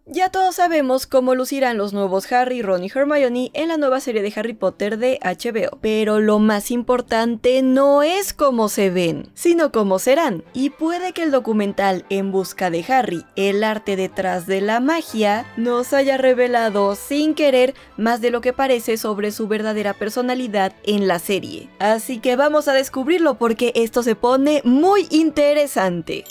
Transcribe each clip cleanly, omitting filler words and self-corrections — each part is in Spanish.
Ya todos sabemos cómo lucirán los nuevos Harry, Ron y Hermione en la nueva serie de Harry Potter de HBO, pero lo más importante no es cómo se ven, sino cómo serán. Y puede que el documental En busca de Harry, el arte detrás de la magia, nos haya revelado sin querer más de lo que parece sobre su verdadera personalidad en la serie. Así que vamos a descubrirlo porque esto se pone muy interesante.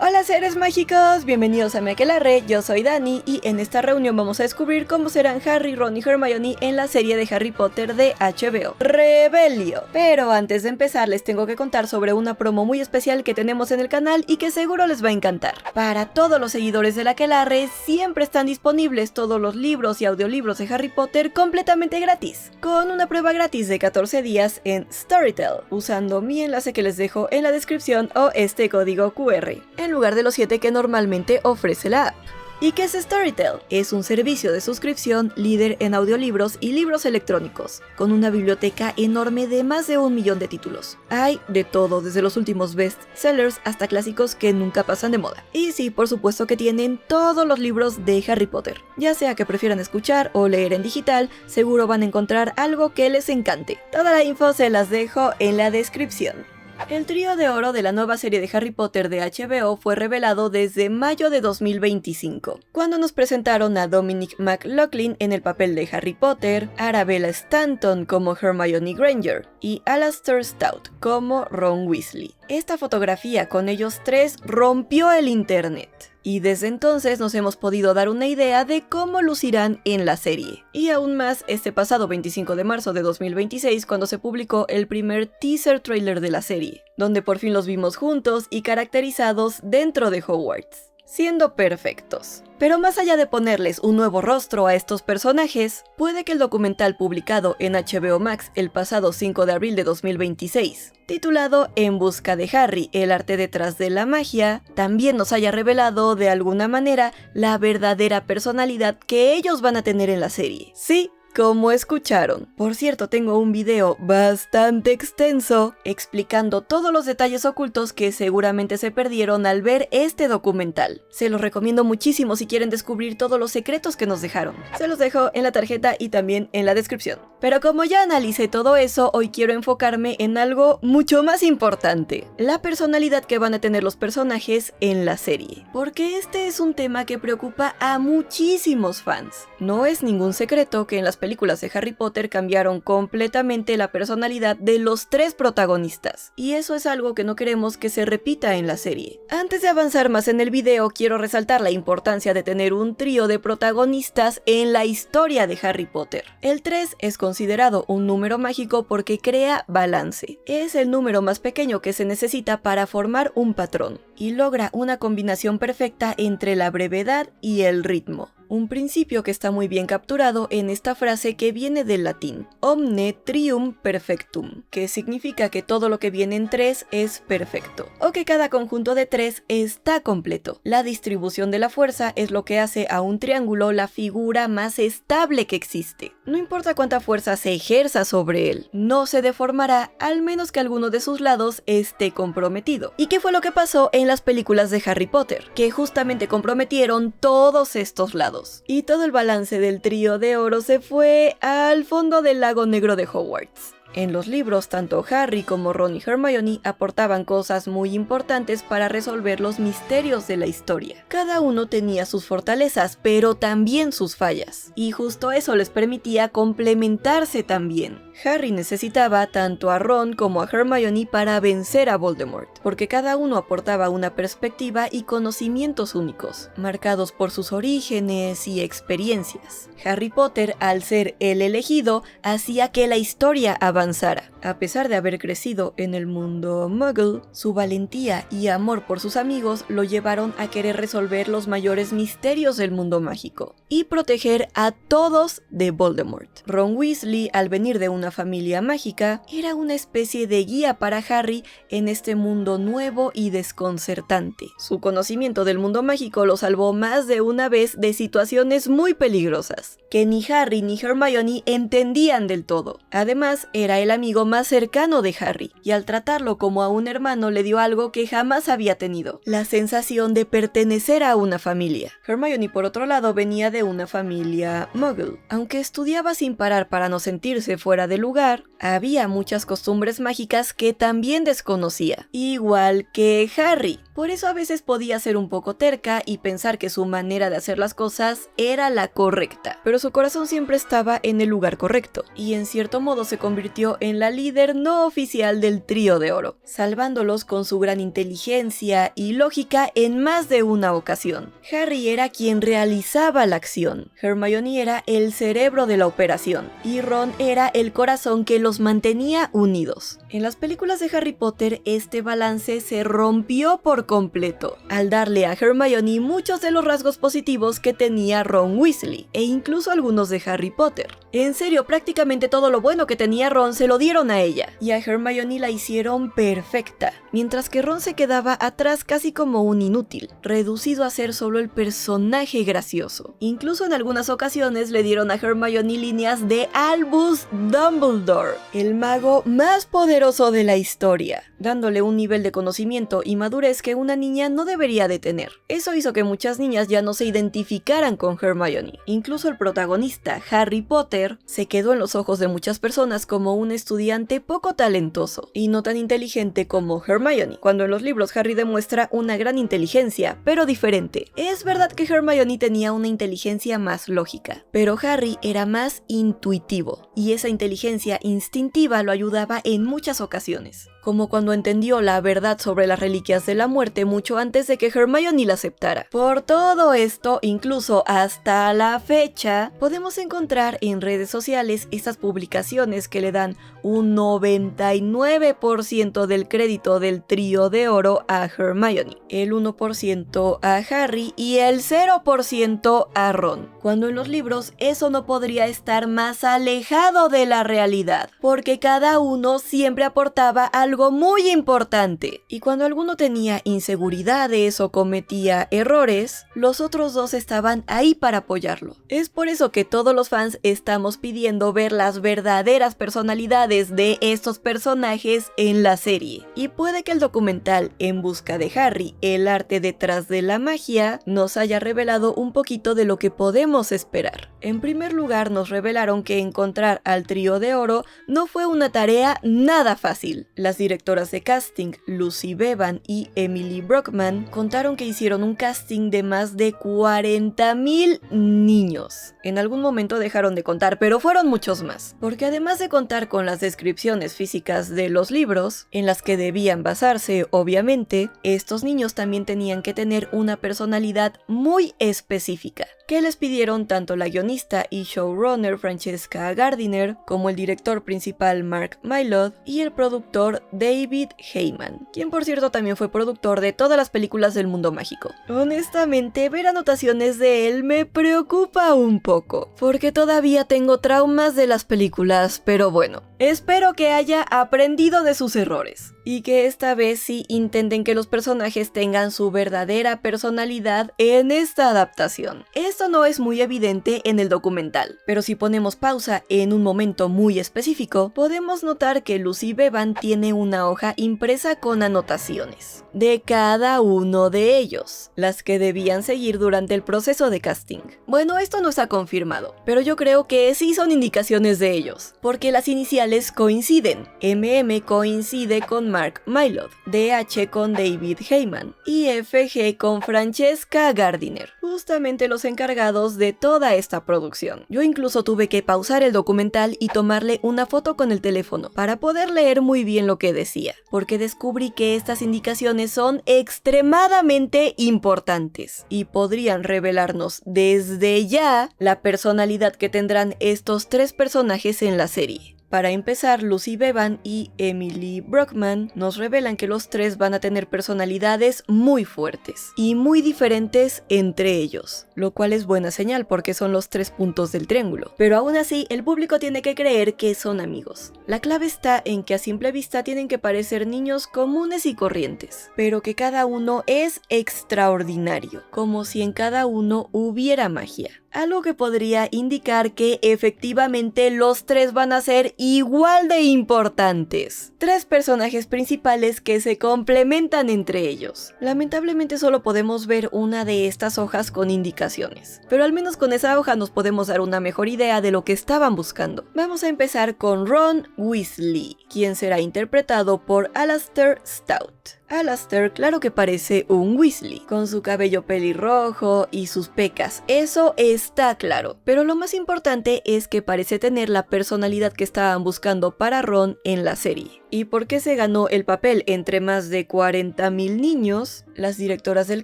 Hola seres mágicos, bienvenidos a Mi Aquelarre, yo soy Dani y en esta reunión vamos a descubrir cómo serán Harry, Ron y Hermione en la serie de Harry Potter de HBO, Rebelio. Pero antes de empezar les tengo que contar sobre una promo muy especial que tenemos en el canal y que seguro les va a encantar. Para todos los seguidores de La Aquelarre siempre están disponibles todos los libros y audiolibros de Harry Potter completamente gratis, con una prueba gratis de 14 días en Storytel, usando mi enlace que les dejo en la descripción o este código QR. En lugar de los 7 que normalmente ofrece la app. ¿Y qué es Storytel? Es un servicio de suscripción líder en audiolibros y libros electrónicos, con una biblioteca enorme de más de 1 millón de títulos. Hay de todo, desde los últimos bestsellers hasta clásicos que nunca pasan de moda. Y sí, por supuesto que tienen todos los libros de Harry Potter. Ya sea que prefieran escuchar o leer en digital, seguro van a encontrar algo que les encante. Toda la info se las dejo en la descripción. El trío de oro de la nueva serie de Harry Potter de HBO fue revelado desde mayo de 2025, cuando nos presentaron a Dominic McLaughlin en el papel de Harry Potter, Arabella Stanton como Hermione Granger y Alastair Stout como Ron Weasley. Esta fotografía con ellos tres rompió el internet. Y desde entonces nos hemos podido dar una idea de cómo lucirán en la serie. Y aún más este pasado 25 de marzo de 2026 cuando se publicó el primer teaser trailer de la serie, donde por fin los vimos juntos y caracterizados dentro de Hogwarts, siendo perfectos. Pero más allá de ponerles un nuevo rostro a estos personajes, puede que el documental publicado en HBO Max el pasado 5 de abril de 2026, titulado En busca de Harry, el arte detrás de la magia, también nos haya revelado de alguna manera la verdadera personalidad que ellos van a tener en la serie. Sí, como escucharon. Por cierto, tengo un video bastante extenso explicando todos los detalles ocultos que seguramente se perdieron al ver este documental. Se los recomiendo muchísimo si quieren descubrir todos los secretos que nos dejaron. Se los dejo en la tarjeta y también en la descripción. Pero como ya analicé todo eso, hoy quiero enfocarme en algo mucho más importante: la personalidad que van a tener los personajes en la serie. Porque este es un tema que preocupa a muchísimos fans. No es ningún secreto que en las películas de Harry Potter cambiaron completamente la personalidad de los tres protagonistas, y eso es algo que no queremos que se repita en la serie. Antes de avanzar más en el video, quiero resaltar la importancia de tener un trío de protagonistas en la historia de Harry Potter. El 3 es considerado un número mágico porque crea balance. Es el número más pequeño que se necesita para formar un patrón, y logra una combinación perfecta entre la brevedad y el ritmo. Un principio que está muy bien capturado en esta frase que viene del latín, omne trium perfectum, que significa que todo lo que viene en 3 es perfecto, o que cada conjunto de 3 está completo. La distribución de la fuerza es lo que hace a un triángulo la figura más estable que existe. No importa cuánta fuerza se ejerza sobre él, no se deformará al menos que alguno de sus lados esté comprometido. ¿Y qué fue lo que pasó en las películas de Harry Potter? Que justamente comprometieron todos estos lados. Y todo el balance del trío de oro se fue al fondo del lago negro de Hogwarts. En los libros, tanto Harry como Ron y Hermione aportaban cosas muy importantes para resolver los misterios de la historia. Cada uno tenía sus fortalezas, pero también sus fallas, y justo eso les permitía complementarse también. Harry necesitaba tanto a Ron como a Hermione para vencer a Voldemort, porque cada uno aportaba una perspectiva y conocimientos únicos, marcados por sus orígenes y experiencias. Harry Potter, al ser el elegido, hacía que la historia avanzara. A pesar de haber crecido en el mundo Muggle, su valentía y amor por sus amigos lo llevaron a querer resolver los mayores misterios del mundo mágico y proteger a todos de Voldemort. Ron Weasley, al venir de una una familia mágica, era una especie de guía para Harry en este mundo nuevo y desconcertante. Su conocimiento del mundo mágico lo salvó más de una vez de situaciones muy peligrosas, que ni Harry ni Hermione entendían del todo. Además, era el amigo más cercano de Harry, y al tratarlo como a un hermano le dio algo que jamás había tenido, la sensación de pertenecer a una familia. Hermione, por otro lado, venía de una familia muggle. Aunque estudiaba sin parar para no sentirse fuera de lugar, había muchas costumbres mágicas que también desconocía, igual que Harry. Por eso a veces podía ser un poco terca y pensar que su manera de hacer las cosas era la correcta, pero su corazón siempre estaba en el lugar correcto, y en cierto modo se convirtió en la líder no oficial del Trío de Oro, salvándolos con su gran inteligencia y lógica en más de una ocasión. Harry era quien realizaba la acción, Hermione era el cerebro de la operación, y Ron era el corazón que los mantenía unidos. En las películas de Harry Potter, este balance se rompió por completo, al darle a Hermione muchos de los rasgos positivos que tenía Ron Weasley, e incluso algunos de Harry Potter. En serio, prácticamente todo lo bueno que tenía Ron se lo dieron a ella, y a Hermione la hicieron perfecta, mientras que Ron se quedaba atrás casi como un inútil, reducido a ser solo el personaje gracioso. Incluso en algunas ocasiones le dieron a Hermione líneas de Albus Dumbledore, el mago más poderoso de la historia, dándole un nivel de conocimiento y madurez que una niña no debería de tener. Eso hizo que muchas niñas ya no se identificaran con Hermione. Incluso el protagonista, Harry Potter, se quedó en los ojos de muchas personas como un estudiante poco talentoso y no tan inteligente como Hermione, cuando en los libros Harry demuestra una gran inteligencia, pero diferente. Es verdad que Hermione tenía una inteligencia más lógica, pero Harry era más intuitivo, y esa inteligencia instintiva lo ayudaba en muchas ocasiones, como cuando entendió la verdad sobre las reliquias de la muerte mucho antes de que Hermione la aceptara. Por todo esto, incluso hasta la fecha, podemos encontrar en redes sociales estas publicaciones que le dan un 99% del crédito del Trío de Oro a Hermione, el 1% a Harry y el 0% a Ron, cuando en los libros eso no podría estar más alejado de la realidad, porque cada uno siempre aportaba algo muy importante, y cuando alguno tenía inseguridades o cometía errores, los otros dos estaban ahí para apoyarlo. Es por eso que todos los fans estamos pidiendo ver las verdaderas personalidades de estos personajes en la serie, y puede que el documental En busca de Harry, el arte detrás de la magia, nos haya revelado un poquito de lo que podemos esperar. En primer lugar, nos revelaron que encontrar al Trío de Oro no fue una tarea nada fácil. Las directoras de casting, Lucy Bevan y Emily Brockman, contaron que hicieron un casting de más de 40,000 niños. En algún momento dejaron de contar, pero fueron muchos más, porque además de contar con las descripciones físicas de los libros, en las que debían basarse, obviamente, estos niños también tenían que tener una personalidad muy específica, que les pidieron tanto la guionista y showrunner Francesca Gardiner, como el director principal Mark Mylod y el productor David Heyman, quien por cierto también fue productor de todas las películas del mundo mágico. Honestamente, ver anotaciones de él me preocupa un poco, porque todavía tengo traumas de las películas, pero bueno, espero que haya aprendido de sus errores, y que esta vez sí intenten que los personajes tengan su verdadera personalidad en esta adaptación. Esto no es muy evidente en el documental, pero si ponemos pausa en un momento muy específico, podemos notar que Lucy Bevan tiene una hoja impresa con anotaciones de cada uno de ellos, las que debían seguir durante el proceso de casting. Bueno, esto no está confirmado, pero yo creo que sí son indicaciones de ellos, porque las iniciales coinciden. MM coincide con Mark Mylod, DH con David Heyman y FG con Francesca Gardiner, justamente los encargados de toda esta producción. Yo incluso tuve que pausar el documental y tomarle una foto con el teléfono para poder leer muy bien lo que decía, porque descubrí que estas indicaciones son extremadamente importantes y podrían revelarnos desde ya la personalidad que tendrán estos tres personajes en la serie. Para empezar, Lucy Bevan y Emily Brockman nos revelan que los tres van a tener personalidades muy fuertes y muy diferentes entre ellos, lo cual es buena señal porque son los 3 puntos del triángulo. Pero aún así, el público tiene que creer que son amigos. La clave está en que a simple vista tienen que parecer niños comunes y corrientes, pero que cada uno es extraordinario, como si en cada uno hubiera magia. Algo que podría indicar que efectivamente los tres van a ser igual de importantes. 3 personajes principales que se complementan entre ellos. Lamentablemente solo podemos ver una de estas hojas con indicaciones, pero al menos con esa hoja nos podemos dar una mejor idea de lo que estaban buscando. Vamos a empezar con Ron Weasley, quien será interpretado por Alastair Stout. Alastair, claro que parece un Weasley, con su cabello pelirrojo y sus pecas, eso está claro. Pero lo más importante es que parece tener la personalidad que estaban buscando para Ron en la serie. ¿Y por qué se ganó el papel entre más de 40,000 niños? Las directoras del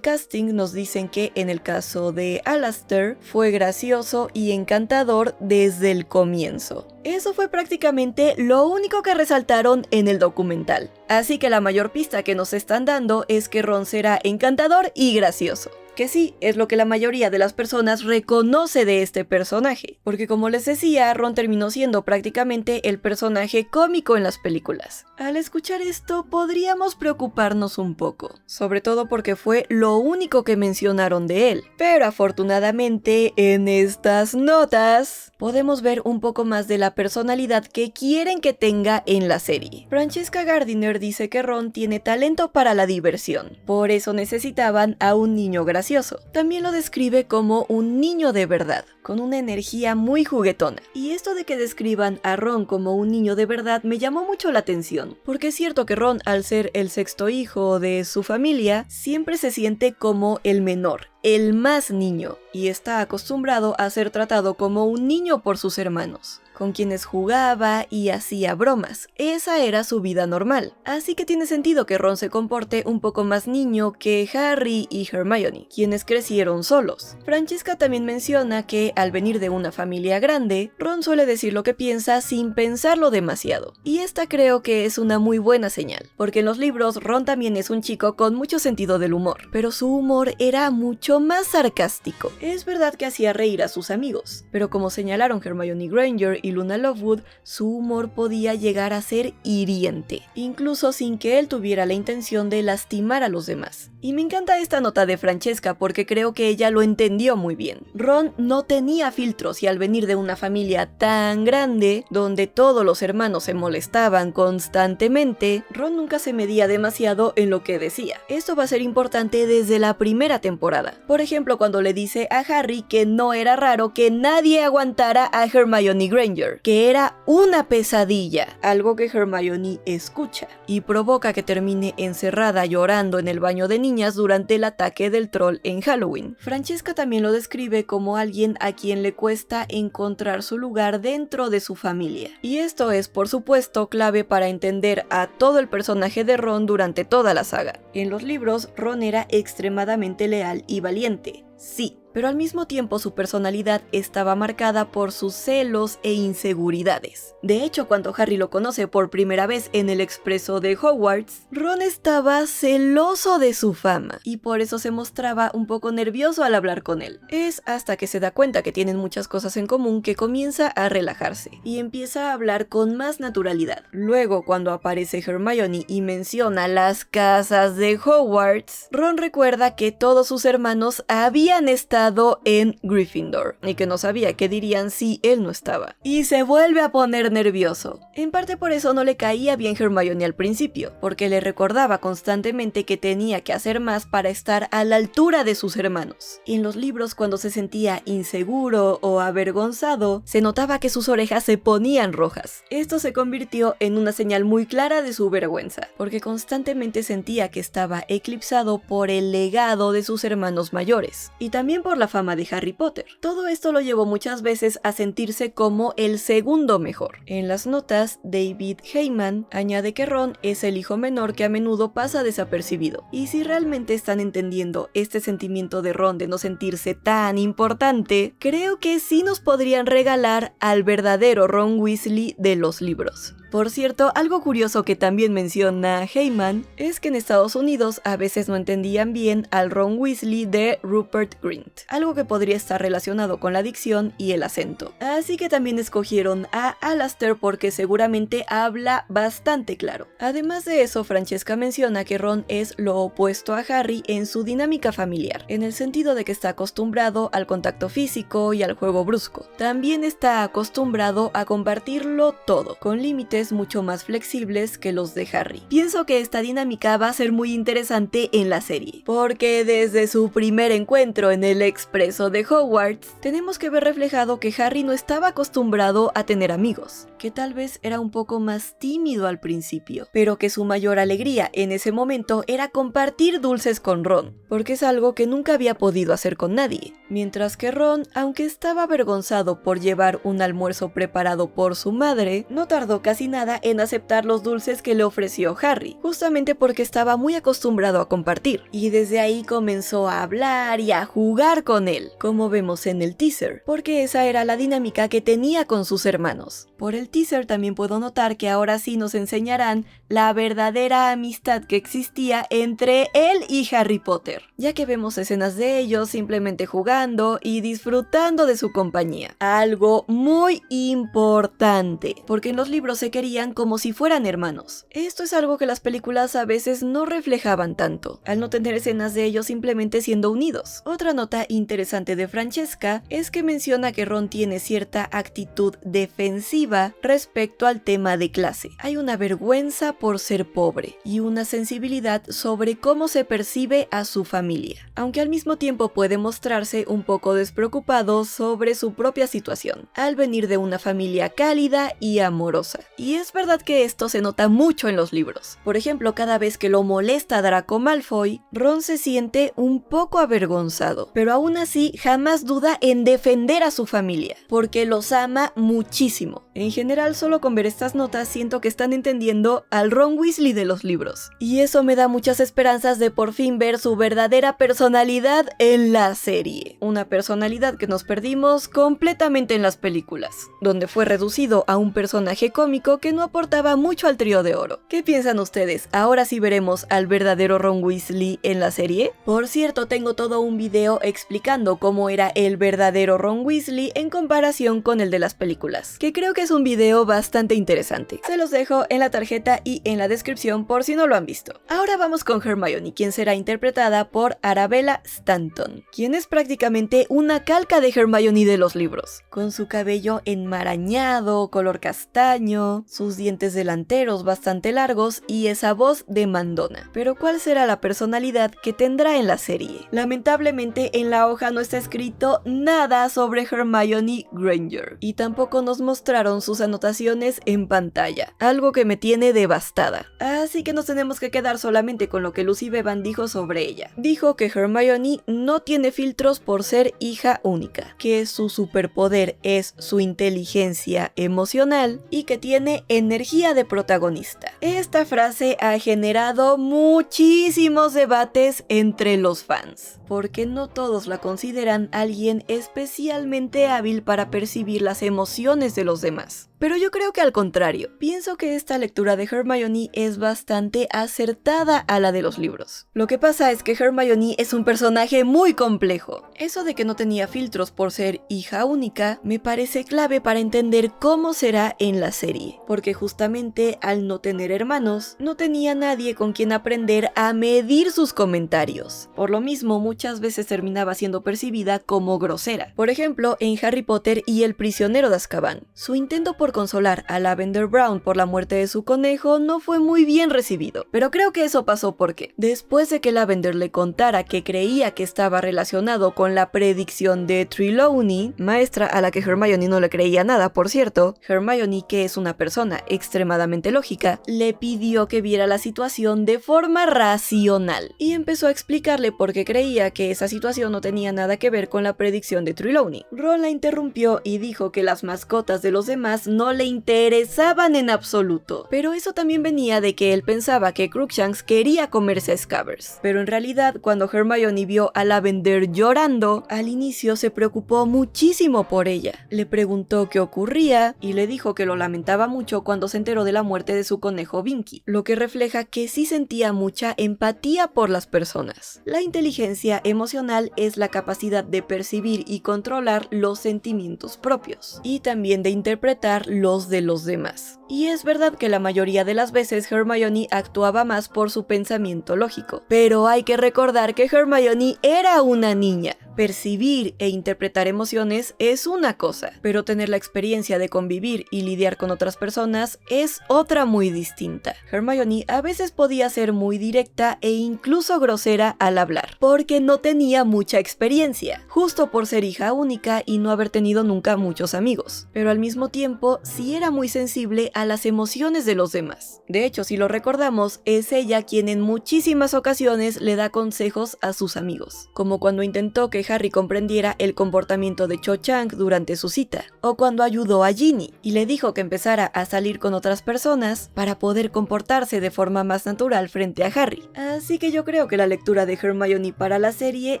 casting nos dicen que en el caso de Alastair fue gracioso y encantador desde el comienzo. Eso fue prácticamente lo único que resaltaron en el documental. Así que la mayor pista que nos están dando es que Ron será encantador y gracioso. Que sí, es lo que la mayoría de las personas reconoce de este personaje, porque como les decía, Ron terminó siendo prácticamente el personaje cómico en las películas. Al escuchar esto, podríamos preocuparnos un poco, sobre todo porque fue lo único que mencionaron de él. Pero afortunadamente, en estas notas, podemos ver un poco más de la personalidad que quieren que tenga en la serie. Francesca Gardiner dice que Ron tiene talento para la diversión, por eso necesitaban a un niño gracioso. También lo describe como un niño de verdad, con una energía muy juguetona. Y esto de que describan a Ron como un niño de verdad me llamó mucho la atención, porque es cierto que Ron, al ser el 6º hijo de su familia, siempre se siente como el menor, el más niño, y está acostumbrado a ser tratado como un niño por sus hermanos, con quienes jugaba y hacía bromas. Esa era su vida normal. Así que tiene sentido que Ron se comporte un poco más niño que Harry y Hermione, quienes crecieron solos. Francesca también menciona que al venir de una familia grande, Ron suele decir lo que piensa sin pensarlo demasiado. Y esta creo que es una muy buena señal, porque en los libros Ron también es un chico con mucho sentido del humor, pero su humor era mucho más sarcástico. Es verdad que hacía reír a sus amigos, pero como señalaron Hermione Granger y Luna Lovegood, su humor podía llegar a ser hiriente, incluso sin que él tuviera la intención de lastimar a los demás. Y me encanta esta nota de Francesca porque creo que ella lo entendió muy bien. Ron no tenía filtros y al venir de una familia tan grande, donde todos los hermanos se molestaban constantemente, Ron nunca se medía demasiado en lo que decía. Esto va a ser importante desde la primera temporada. Por ejemplo, cuando le dice a Harry que no era raro que nadie aguantara a Hermione Granger, que era una pesadilla, algo que Hermione escucha y provoca que termine encerrada llorando en el baño de niñas durante el ataque del troll en Halloween. Francesca también lo describe como alguien a quien le cuesta encontrar su lugar dentro de su familia. Y esto es, por supuesto, clave para entender a todo el personaje de Ron durante toda la saga. En los libros, Ron era extremadamente leal y valiente. Sí, pero al mismo tiempo su personalidad estaba marcada por sus celos e inseguridades. De hecho, cuando Harry lo conoce por primera vez en el expreso de Hogwarts, Ron estaba celoso de su fama y por eso se mostraba un poco nervioso al hablar con él. Es hasta que se da cuenta que tienen muchas cosas en común que comienza a relajarse y empieza a hablar con más naturalidad. Luego, cuando aparece Hermione y menciona las casas de Hogwarts, Ron recuerda que todos sus hermanos habían estado en Gryffindor y que no sabía qué dirían si él no estaba. Y se vuelve a poner nervioso. En parte por eso no le caía bien Hermione al principio, porque le recordaba constantemente que tenía que hacer más para estar a la altura de sus hermanos. Y en los libros, cuando se sentía inseguro o avergonzado, se notaba que sus orejas se ponían rojas. Esto se convirtió en una señal muy clara de su vergüenza, porque constantemente sentía que estaba eclipsado por el legado de sus hermanos mayores. y también por la fama de Harry Potter. Todo esto lo llevó muchas veces a sentirse como el segundo mejor. En las notas, David Heyman añade que Ron es el hijo menor que a menudo pasa desapercibido, y si realmente están entendiendo este sentimiento de Ron de no sentirse tan importante, creo que sí nos podrían regalar al verdadero Ron Weasley de los libros. Por cierto, algo curioso que también menciona Heyman es que en Estados Unidos a veces no entendían bien al Ron Weasley de Rupert Grint, algo que podría estar relacionado con la dicción y el acento. Así que también escogieron a Alastair porque seguramente habla bastante claro. Además de eso, Francesca menciona que Ron es lo opuesto a Harry en su dinámica familiar, en el sentido de que está acostumbrado al contacto físico y al juego brusco. También está acostumbrado a compartirlo todo, con límites mucho más flexibles que los de Harry. Pienso que esta dinámica va a ser muy interesante en la serie, porque desde su primer encuentro en el expreso de Hogwarts, tenemos que ver reflejado que Harry no estaba acostumbrado a tener amigos, que tal vez era un poco más tímido al principio, pero que su mayor alegría en ese momento era compartir dulces con Ron, porque es algo que nunca había podido hacer con nadie, mientras que Ron, aunque estaba avergonzado por llevar un almuerzo preparado por su madre, no tardó casi nada en aceptar los dulces que le ofreció Harry, justamente porque estaba muy acostumbrado a compartir, y desde ahí comenzó a hablar y a jugar con él, como vemos en el teaser, porque esa era la dinámica que tenía con sus hermanos. Por el teaser también puedo notar que ahora sí nos enseñarán la verdadera amistad que existía entre él y Harry Potter, ya que vemos escenas de ellos simplemente jugando y disfrutando de su compañía. Algo muy importante, porque en los libros se querían como si fueran hermanos. Esto es algo que las películas a veces no reflejaban tanto, al no tener escenas de ellos simplemente siendo unidos. Otra nota interesante de Francesca es que menciona que Ron tiene cierta actitud defensiva respecto al tema de clase. Hay una vergüenza por ser pobre y una sensibilidad sobre cómo se percibe a su familia, aunque al mismo tiempo puede mostrarse un poco despreocupado sobre su propia situación, al venir de una familia cálida y amorosa. Y es verdad que esto se nota mucho en los libros. Por ejemplo, cada vez que lo molesta Draco Malfoy, Ron se siente un poco avergonzado, pero aún así jamás duda en defender a su familia, porque los ama muchísimo. En general, solo con ver estas notas siento que están entendiendo al Ron Weasley de los libros, y eso me da muchas esperanzas de por fin ver su verdadera personalidad en la serie. Una personalidad que nos perdimos completamente en las películas, donde fue reducido a un personaje cómico que no aportaba mucho al trío de oro. ¿Qué piensan ustedes? ¿Ahora sí veremos al verdadero Ron Weasley en la serie? Por cierto, tengo todo un video explicando cómo era el verdadero Ron Weasley en comparación con el de las películas, que creo que es un video bastante interesante. Se los dejo en la tarjeta y en la descripción por si no lo han visto. Ahora vamos con Hermione, quien será interpretada por Arabella Stanton, quien es prácticamente una calca de Hermione de los libros, con su cabello enmarañado, color castaño, sus dientes delanteros bastante largos y esa voz de mandona. Pero ¿cuál será la personalidad que tendrá en la serie? Lamentablemente en la hoja no está escrito nada sobre Hermione Granger, y tampoco nos mostraron sus anotaciones en pantalla, algo que me tiene devastada. Así que nos tenemos que quedar solamente con lo que Lucy Bevan dijo sobre ella. Dijo que Hermione no tiene filtros por ser hija única, que su superpoder es su inteligencia emocional y que tiene energía de protagonista. Esta frase ha generado muchísimos debates entre los fans, porque no todos la consideran alguien especialmente hábil para percibir las emociones de los demás. Pero yo creo que al contrario, pienso que esta lectura de Hermione es bastante acertada a la de los libros. Lo que pasa es que Hermione es un personaje muy complejo. Eso de que no tenía filtros por ser hija única me parece clave para entender cómo será en la serie, porque justamente al no tener hermanos, no tenía nadie con quien aprender a medir sus comentarios. Por lo mismo, muchas veces terminaba siendo percibida como grosera. Por ejemplo, en Harry Potter y el prisionero de Azkaban, su intento por por consolar a Lavender Brown por la muerte de su conejo no fue muy bien recibido, pero creo que eso pasó porque, después de que Lavender le contara que creía que estaba relacionado con la predicción de Trelawney, maestra a la que Hermione no le creía nada, por cierto, Hermione, que es una persona extremadamente lógica, le pidió que viera la situación de forma racional y empezó a explicarle por qué creía que esa situación no tenía nada que ver con la predicción de Trelawney. Ron la interrumpió y dijo que las mascotas de los demás no le interesaban en absoluto, pero eso también venía de que él pensaba que Crookshanks quería comerse a Scabbers. Pero en realidad, cuando Hermione vio a Lavender llorando, al inicio se preocupó muchísimo por ella. Le preguntó qué ocurría y le dijo que lo lamentaba mucho cuando se enteró de la muerte de su conejo Binky, lo que refleja que sí sentía mucha empatía por las personas. La inteligencia emocional es la capacidad de percibir y controlar los sentimientos propios, y también de interpretar los de los demás. Y es verdad que la mayoría de las veces Hermione actuaba más por su pensamiento lógico, pero hay que recordar que Hermione era una niña. Percibir e interpretar emociones es una cosa, pero tener la experiencia de convivir y lidiar con otras personas es otra muy distinta. Hermione a veces podía ser muy directa e incluso grosera al hablar, porque no tenía mucha experiencia, justo por ser hija única y no haber tenido nunca muchos amigos, pero al mismo tiempo sí era muy sensible a las emociones de los demás. De hecho, si lo recordamos, es ella quien en muchísimas ocasiones le da consejos a sus amigos, como cuando intentó que Harry comprendiera el comportamiento de Cho Chang durante su cita, o cuando ayudó a Ginny y le dijo que empezara a salir con otras personas para poder comportarse de forma más natural frente a Harry. Así que yo creo que la lectura de Hermione para la serie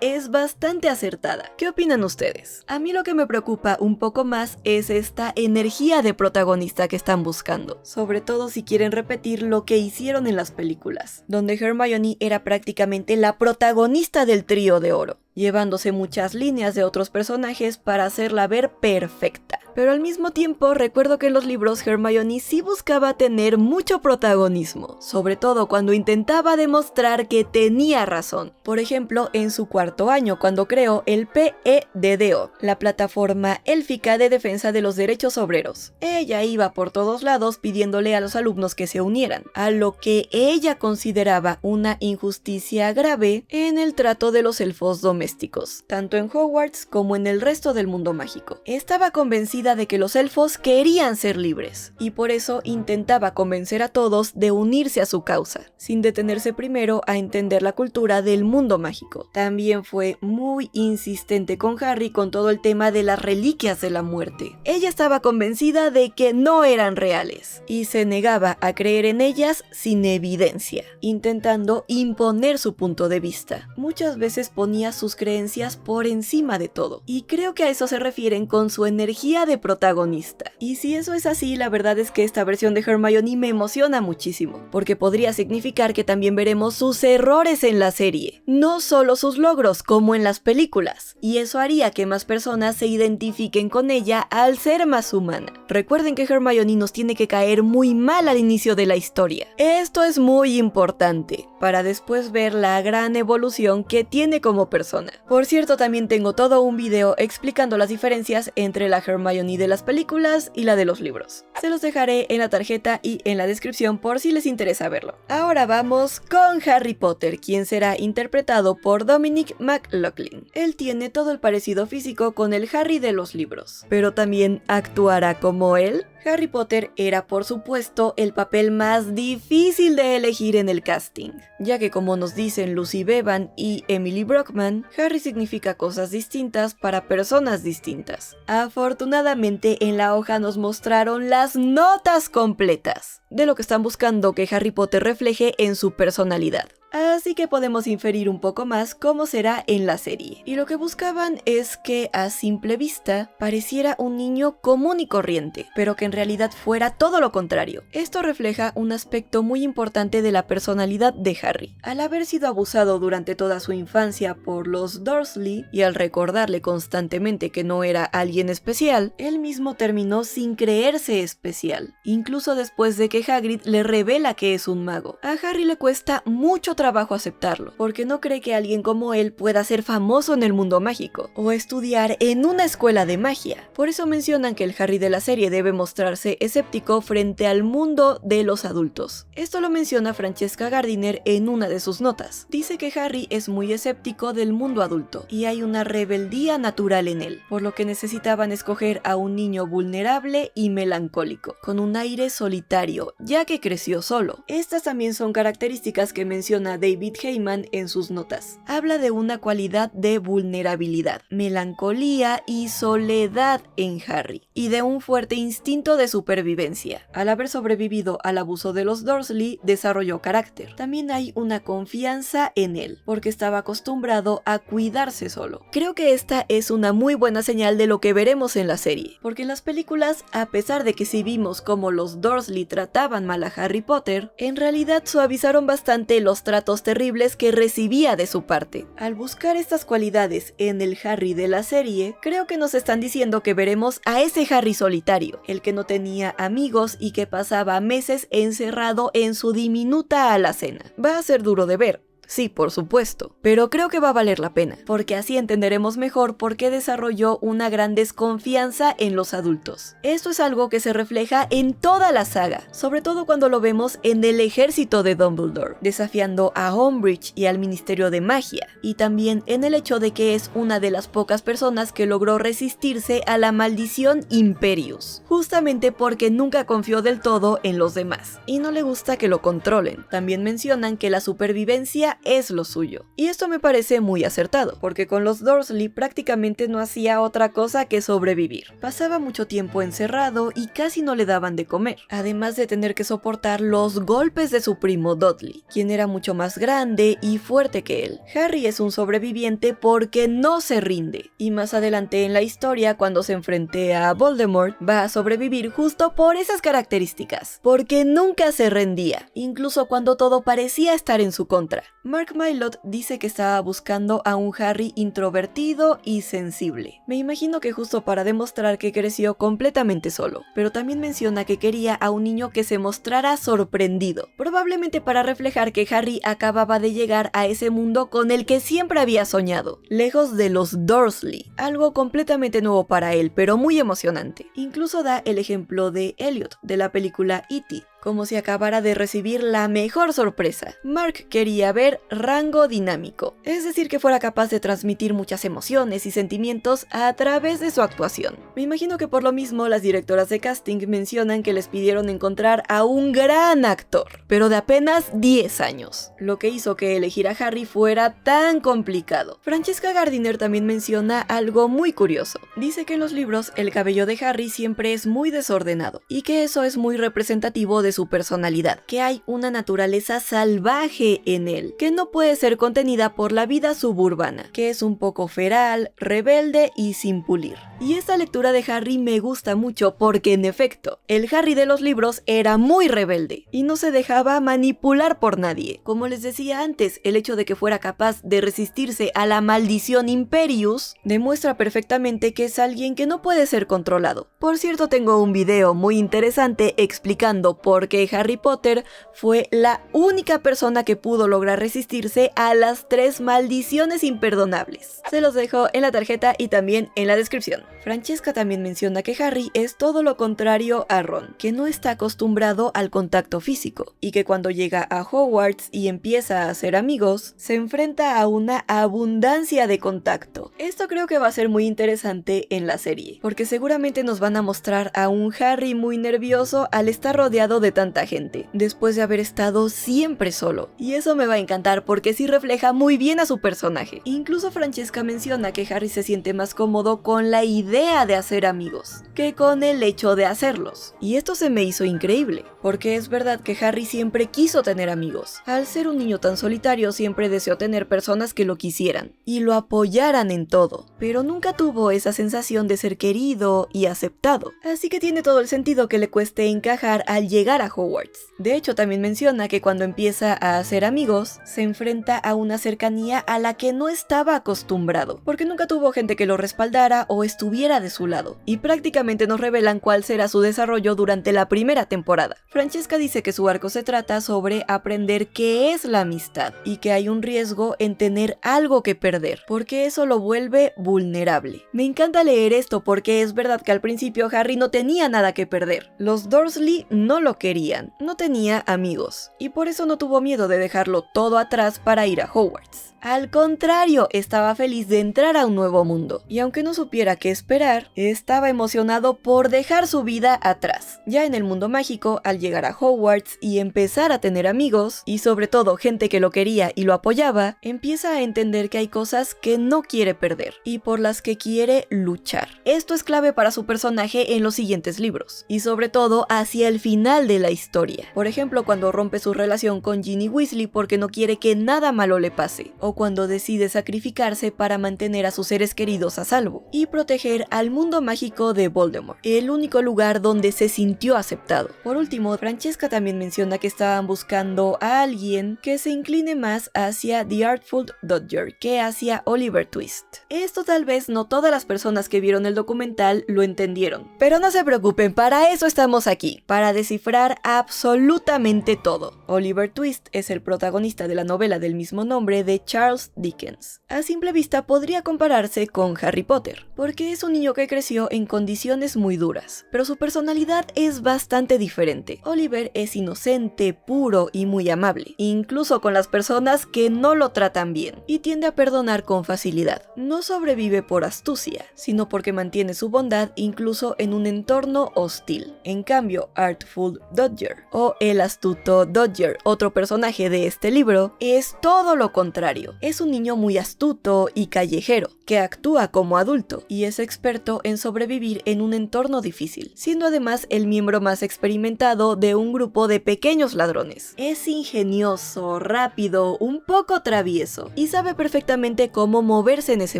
es bastante acertada. ¿Qué opinan ustedes? A mí lo que me preocupa un poco más es esta energía de protagonista que están buscando, sobre todo si quieren repetir lo que hicieron en las películas, donde Hermione era prácticamente la protagonista del trío de oro, llevándose muchas líneas de otros personajes para hacerla ver perfecta. Pero al mismo tiempo recuerdo que en los libros Hermione sí buscaba tener mucho protagonismo, sobre todo cuando intentaba demostrar que tenía razón. Por ejemplo, en su cuarto año, cuando creó el PEDDO, la plataforma élfica de defensa de los derechos obreros. Ella iba por todos lados pidiéndole a los alumnos que se unieran, a lo que ella consideraba una injusticia grave en el trato de los elfos domésticos, tanto en Hogwarts como en el resto del mundo mágico. Estaba convencida de que los elfos querían ser libres, y por eso intentaba convencer a todos de unirse a su causa, sin detenerse primero a entender la cultura del mundo mágico. También fue muy insistente con Harry con todo el tema de las reliquias de la muerte. Ella estaba convencida de que no eran reales, y se negaba a creer en ellas sin evidencia, intentando imponer su punto de vista. Muchas veces ponía sus creencias por encima de todo, y creo que a eso se refieren con su energía de protagonista. Y si eso es así, la verdad es que esta versión de Hermione me emociona muchísimo, porque podría significar que también veremos sus errores en la serie, no solo sus logros como en las películas, y eso haría que más personas se identifiquen con ella al ser más humana. Recuerden que Hermione nos tiene que caer muy mal al inicio de la historia. Esto es muy importante, para después ver la gran evolución que tiene como persona. Por cierto, también tengo todo un video explicando las diferencias entre la Hermione de las películas y la de los libros. Se los dejaré en la tarjeta y en la descripción por si les interesa verlo. Ahora vamos con Harry Potter, quien será interpretado por Dominic McLaughlin. Él tiene todo el parecido físico con el Harry de los libros, pero también actuará como él. Harry Potter era, por supuesto, el papel más difícil de elegir en el casting, ya que como nos dicen Lucy Bevan y Emily Brockman, Harry significa cosas distintas para personas distintas. Afortunadamente, en la hoja nos mostraron las notas completas de lo que están buscando que Harry Potter refleje en su personalidad. Así que podemos inferir un poco más cómo será en la serie. Y lo que buscaban es que a simple vista pareciera un niño común y corriente, pero que en realidad fuera todo lo contrario. Esto refleja un aspecto muy importante de la personalidad de Harry. Al haber sido abusado durante toda su infancia por los Dursley y al recordarle constantemente que no era alguien especial, él mismo terminó sin creerse especial, incluso después de que Hagrid le revela que es un mago. A Harry le cuesta mucho trabajo trabajo aceptarlo, porque no cree que alguien como él pueda ser famoso en el mundo mágico, o estudiar en una escuela de magia. Por eso mencionan que el Harry de la serie debe mostrarse escéptico frente al mundo de los adultos. Esto lo menciona Francesca Gardiner en una de sus notas. Dice que Harry es muy escéptico del mundo adulto, y hay una rebeldía natural en él, por lo que necesitaban escoger a un niño vulnerable y melancólico, con un aire solitario, ya que creció solo. Estas también son características que menciona David Heyman en sus notas. Habla de una cualidad de vulnerabilidad, melancolía y soledad en Harry, y de un fuerte instinto de supervivencia. Al haber sobrevivido al abuso de los Dursley, desarrolló carácter. También hay una confianza en él, porque estaba acostumbrado a cuidarse solo. Creo que esta es una muy buena señal de lo que veremos en la serie, porque en las películas, a pesar de que sí vimos cómo los Dursley trataban mal a Harry Potter, en realidad suavizaron bastante los tratos terribles que recibía de su parte. Al buscar estas cualidades en el Harry de la serie, creo que nos están diciendo que veremos a ese Harry solitario, el que no tenía amigos y que pasaba meses encerrado en su diminuta alacena. Va a ser duro de ver. Sí, por supuesto, pero creo que va a valer la pena, porque así entenderemos mejor por qué desarrolló una gran desconfianza en los adultos. Esto es algo que se refleja en toda la saga, sobre todo cuando lo vemos en el ejército de Dumbledore, desafiando a Umbridge y al Ministerio de Magia, y también en el hecho de que es una de las pocas personas que logró resistirse a la maldición Imperius, justamente porque nunca confió del todo en los demás, y no le gusta que lo controlen. También mencionan que la supervivencia es lo suyo. Y esto me parece muy acertado, porque con los Dursley prácticamente no hacía otra cosa que sobrevivir. Pasaba mucho tiempo encerrado y casi no le daban de comer, además de tener que soportar los golpes de su primo Dudley, quien era mucho más grande y fuerte que él. Harry es un sobreviviente porque no se rinde, y más adelante en la historia, cuando se enfrente a Voldemort, va a sobrevivir justo por esas características, porque nunca se rendía, incluso cuando todo parecía estar en su contra. Mark Mylod dice que estaba buscando a un Harry introvertido y sensible. Me imagino que justo para demostrar que creció completamente solo, pero también menciona que quería a un niño que se mostrara sorprendido, probablemente para reflejar que Harry acababa de llegar a ese mundo con el que siempre había soñado, lejos de los Dursley, algo completamente nuevo para él, pero muy emocionante. Incluso da el ejemplo de Elliot, de la película E.T., como si acabara de recibir la mejor sorpresa. Mark quería ver rango dinámico, es decir, que fuera capaz de transmitir muchas emociones y sentimientos a través de su actuación. Me imagino que por lo mismo las directoras de casting mencionan que les pidieron encontrar a un gran actor, pero de apenas 10 años, lo que hizo que elegir a Harry fuera tan complicado. Francesca Gardiner también menciona algo muy curioso. Dice que en los libros el cabello de Harry siempre es muy desordenado, y que eso es muy representativo de su personalidad, que hay una naturaleza salvaje en él, que no puede ser contenida por la vida suburbana, que es un poco feral, rebelde y sin pulir. Y esta lectura de Harry me gusta mucho porque, en efecto, el Harry de los libros era muy rebelde y no se dejaba manipular por nadie. Como les decía antes, el hecho de que fuera capaz de resistirse a la maldición Imperius demuestra perfectamente que es alguien que no puede ser controlado. Por cierto, tengo un video muy interesante explicando por qué Harry Potter fue la única persona que pudo lograr resistirse a las 3 maldiciones imperdonables. Se los dejo en la tarjeta y también en la descripción. Francesca también menciona que Harry es todo lo contrario a Ron, que no está acostumbrado al contacto físico, y que cuando llega a Hogwarts y empieza a hacer amigos, se enfrenta a una abundancia de contacto. Esto creo que va a ser muy interesante en la serie, porque seguramente nos van a mostrar a un Harry muy nervioso al estar rodeado de tanta gente, después de haber estado siempre solo, y eso me va a encantar porque sí refleja muy bien a su personaje. Incluso Francesca menciona que Harry se siente más cómodo con la idea de hacer amigos que con el hecho de hacerlos, y esto se me hizo increíble, porque es verdad que Harry siempre quiso tener amigos. Al ser un niño tan solitario siempre deseó tener personas que lo quisieran y lo apoyaran en todo, pero nunca tuvo esa sensación de ser querido y aceptado, así que tiene todo el sentido que le cueste encajar al llegar a Hogwarts. De hecho, también menciona que cuando empieza a hacer amigos, se enfrenta a una cercanía a la que no estaba acostumbrado, porque nunca tuvo gente que lo respaldara o estuviera estuviera de su lado, y prácticamente nos revelan cuál será su desarrollo durante la primera temporada. Francesca dice que su arco se trata sobre aprender qué es la amistad, y que hay un riesgo en tener algo que perder, porque eso lo vuelve vulnerable. Me encanta leer esto porque es verdad que al principio Harry no tenía nada que perder. Los Dursley no lo querían, no tenía amigos, y por eso no tuvo miedo de dejarlo todo atrás para ir a Hogwarts. Al contrario, estaba feliz de entrar a un nuevo mundo, y aunque no supiera qué esperar, estaba emocionado por dejar su vida atrás. Ya en el mundo mágico, al llegar a Hogwarts y empezar a tener amigos, y sobre todo gente que lo quería y lo apoyaba, empieza a entender que hay cosas que no quiere perder, y por las que quiere luchar. Esto es clave para su personaje en los siguientes libros, y sobre todo hacia el final de la historia. Por ejemplo, cuando rompe su relación con Ginny Weasley porque no quiere que nada malo le pase, o cuando decide sacrificarse para mantener a sus seres queridos a salvo y proteger al mundo mágico de Voldemort, el único lugar donde se sintió aceptado. Por último, Francesca también menciona que estaban buscando a alguien que se incline más hacia The Artful Dodger que hacia Oliver Twist. Esto tal vez no todas las personas que vieron el documental lo entendieron, pero no se preocupen, para eso estamos aquí, para descifrar absolutamente todo. Oliver Twist es el protagonista de la novela del mismo nombre de Charles Dickens. A simple vista podría compararse con Harry Potter, porque es un niño que creció en condiciones muy duras, pero su personalidad es bastante diferente. Oliver es inocente, puro y muy amable, incluso con las personas que no lo tratan bien, y tiende a perdonar con facilidad. No sobrevive por astucia, sino porque mantiene su bondad incluso en un entorno hostil. En cambio, Artful Dodger, o el astuto Dodger, otro personaje de este libro, es todo lo contrario. Es un niño muy astuto y callejero, que actúa como adulto y es experto en sobrevivir en un entorno difícil, siendo además el miembro más experimentado de un grupo de pequeños ladrones. Es ingenioso, rápido, un poco travieso y sabe perfectamente cómo moverse en ese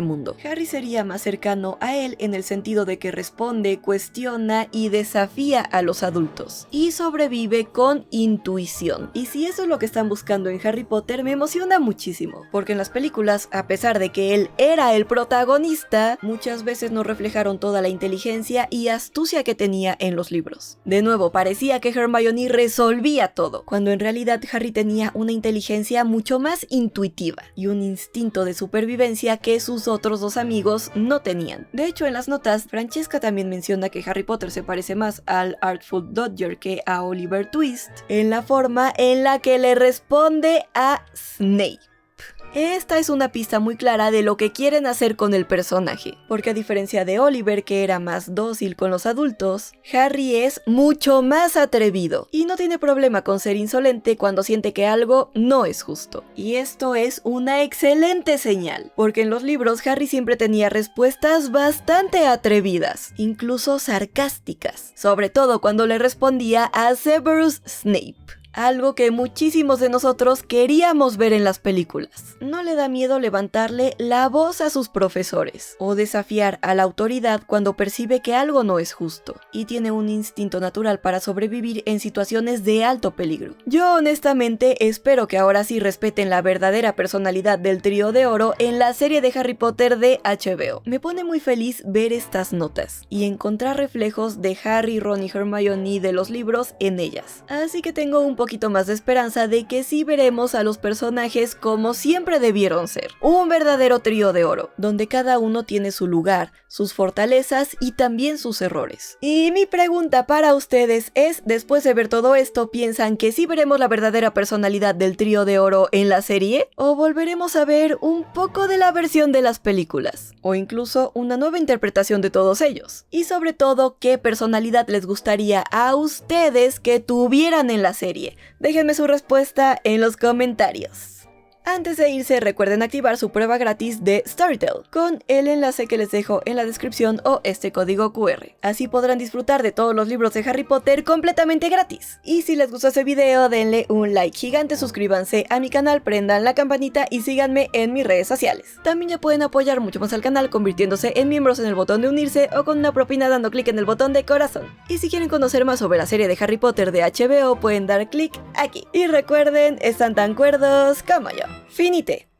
mundo. Harry sería más cercano a él en el sentido de que responde, cuestiona y desafía a los adultos y sobrevive con intuición. Y si eso es lo que están buscando en Harry Potter, me emociona muchísimo, porque en las películas, a pesar de que él era el protagonista, muchas veces no reflejaron toda la inteligencia y astucia que tenía en los libros. De nuevo, parecía que Hermione resolvía todo, cuando en realidad Harry tenía una inteligencia mucho más intuitiva y un instinto de supervivencia que sus otros dos amigos no tenían. De hecho, en las notas, Francesca también menciona que Harry Potter se parece más al Artful Dodger que a Oliver Twist en la forma en la que le responde a Snape. Esta es una pista muy clara de lo que quieren hacer con el personaje, porque a diferencia de Oliver, que era más dócil con los adultos, Harry es mucho más atrevido y no tiene problema con ser insolente cuando siente que algo no es justo. Y esto es una excelente señal, porque en los libros Harry siempre tenía respuestas bastante atrevidas, incluso sarcásticas, sobre todo cuando le respondía a Severus Snape. Algo que muchísimos de nosotros queríamos ver en las películas. No le da miedo levantarle la voz a sus profesores o desafiar a la autoridad cuando percibe que algo no es justo, y tiene un instinto natural para sobrevivir en situaciones de alto peligro. Yo honestamente espero que ahora sí respeten la verdadera personalidad del trío de oro en la serie de Harry Potter de HBO. Me pone muy feliz ver estas notas y encontrar reflejos de Harry, Ron y Hermione de los libros en ellas. Así que tengo un poquito más de esperanza de que sí veremos a los personajes como siempre debieron ser. Un verdadero trío de oro, donde cada uno tiene su lugar, sus fortalezas y también sus errores. Y mi pregunta para ustedes es, después de ver todo esto, ¿piensan que sí veremos la verdadera personalidad del trío de oro en la serie? ¿O volveremos a ver un poco de la versión de las películas? ¿O incluso una nueva interpretación de todos ellos? Y sobre todo, ¿qué personalidad les gustaría a ustedes que tuvieran en la serie? Déjenme su respuesta en los comentarios. Antes de irse, recuerden activar su prueba gratis de Storytel con el enlace que les dejo en la descripción o este código QR. Así podrán disfrutar de todos los libros de Harry Potter completamente gratis. Y si les gustó este video, denle un like gigante, suscríbanse a mi canal, prendan la campanita y síganme en mis redes sociales. También ya pueden apoyar mucho más al canal convirtiéndose en miembros en el botón de unirse o con una propina dando clic en el botón de corazón. Y si quieren conocer más sobre la serie de Harry Potter de HBO, pueden dar clic aquí. Y recuerden, están tan cuerdos como yo. Finite.